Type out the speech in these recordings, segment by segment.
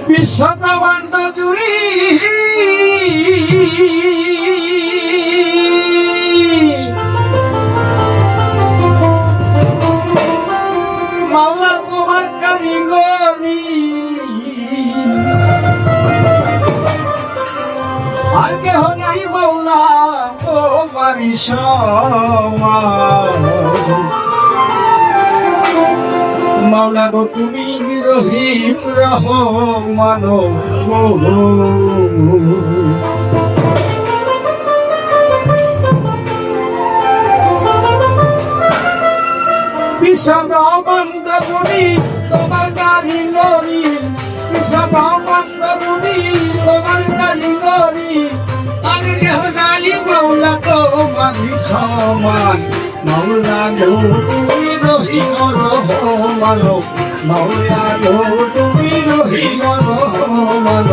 বিশ্বব্রহ্মাণ্ড জুড়ি মাওলা তোমার কারিগরি আর কেহ নাই মাওলা তোমারই সমান। মাওলা গো তুমি রহিম রহমান বিশ্বব্রহ্মাণ্ড তুমি তোমার কারিগরি, বিশ্বব্রহ্মাণ্ড তুমি তোমার কারিগরি আর কেহ নাই মাওলা তোমারই সমান। মাওলা গো তুমি রহিম রহমান, মাওলা গো তুমি রহিম রহমান।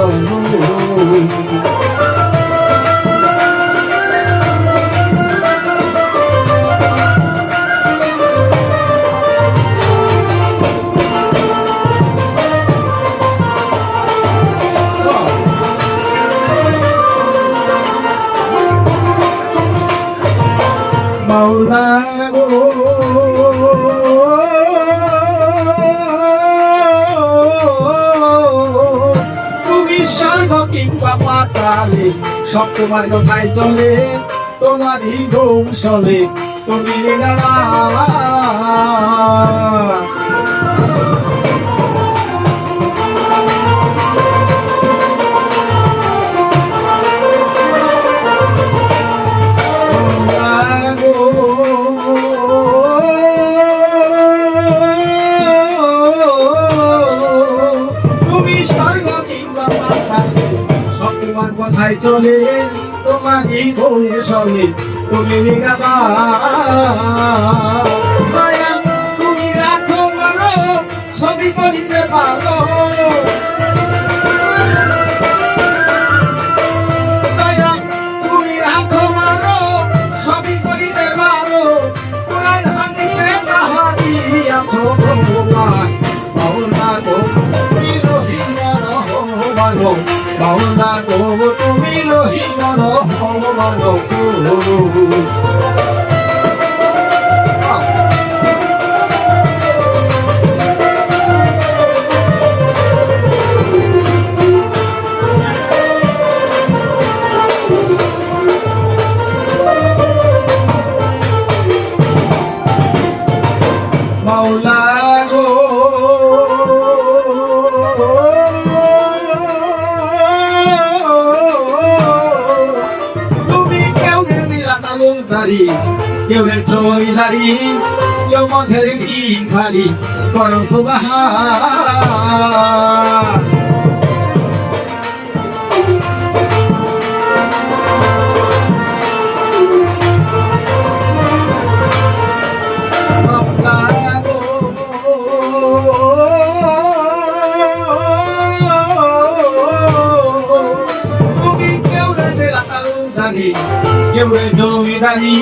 মাওলা গো তুমি স্বর্গ কিংবা পাতালে সব তোমার কথায় চলে, তোমারই কৌশলে তুমি নানা। কথায় চলে তোমারই কৌশলে তুমি গাবা। তুমি রাখো মারো ছবি করিতে পারো, তুমি রাখো মারো ছবি করিতে পারো। কোরআন হাদিসে তাহারি আছো ভগবান। মাওলা গো তুমি রহিম রহমান, মাওলা গো তুমি রহিম রহমান। মাওলা গো কেউ জমিদারি, কেউ মধ্যে ভিখারি করো সুবহান। তুমি কেউ জমিদারি,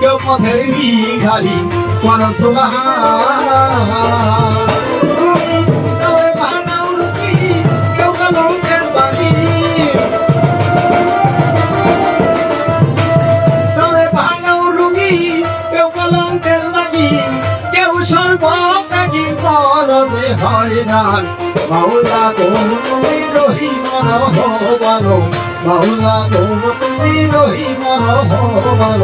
কেউ পথের ভিখারি করো সুবহান। কেউ কলঙ্কের বাণী, ভাঙাও রুগী, কেউ কলঙ্কের বাণী, কেউ সর্বত্যাগী পরদে হয়রান। মাওলা গো তুমি রহিম রহমান, মাওলা গো তুমি রহিম রহমান।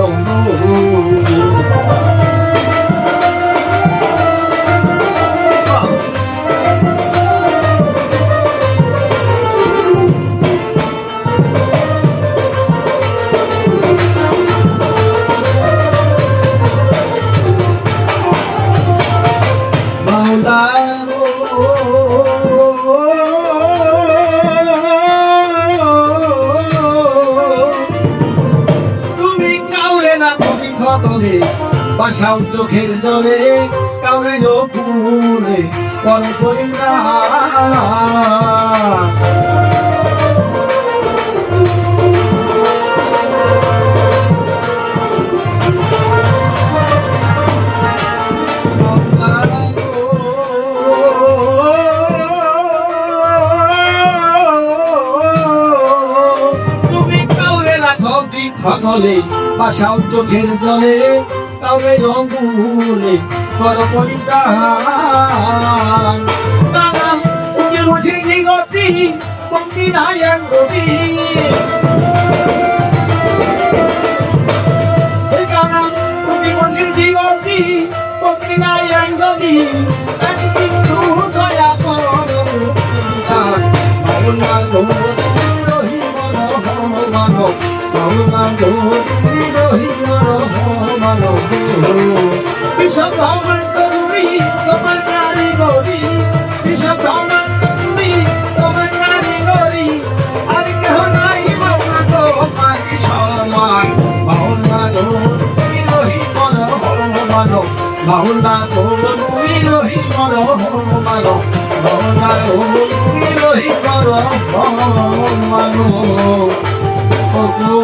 মাওলা বাসাও চোখের জলে কাউরে পুরে কল করি না। বলে বাসাও চোখের জলে কাউরে রঙুলে কর পরিত্রাণ তারা উকিল উঠে গতি পঙ্ক্তি নাই এক গতি পঙ্ক্তি নাই এক গতি কিন্তু দয়া করো মাওলা গো রহি মন মাওলা গো রহি মন বিশ্বক ভ্রমণ করি তোমার কারিগরি বিশ্বক ভ্রমণ করি তোমার কারিগরি আর কেহ নাই মাওলা গো পারি সমান মাওলা গো রহি মন মাওলা গো রহি মন মাওলা গো রহি মন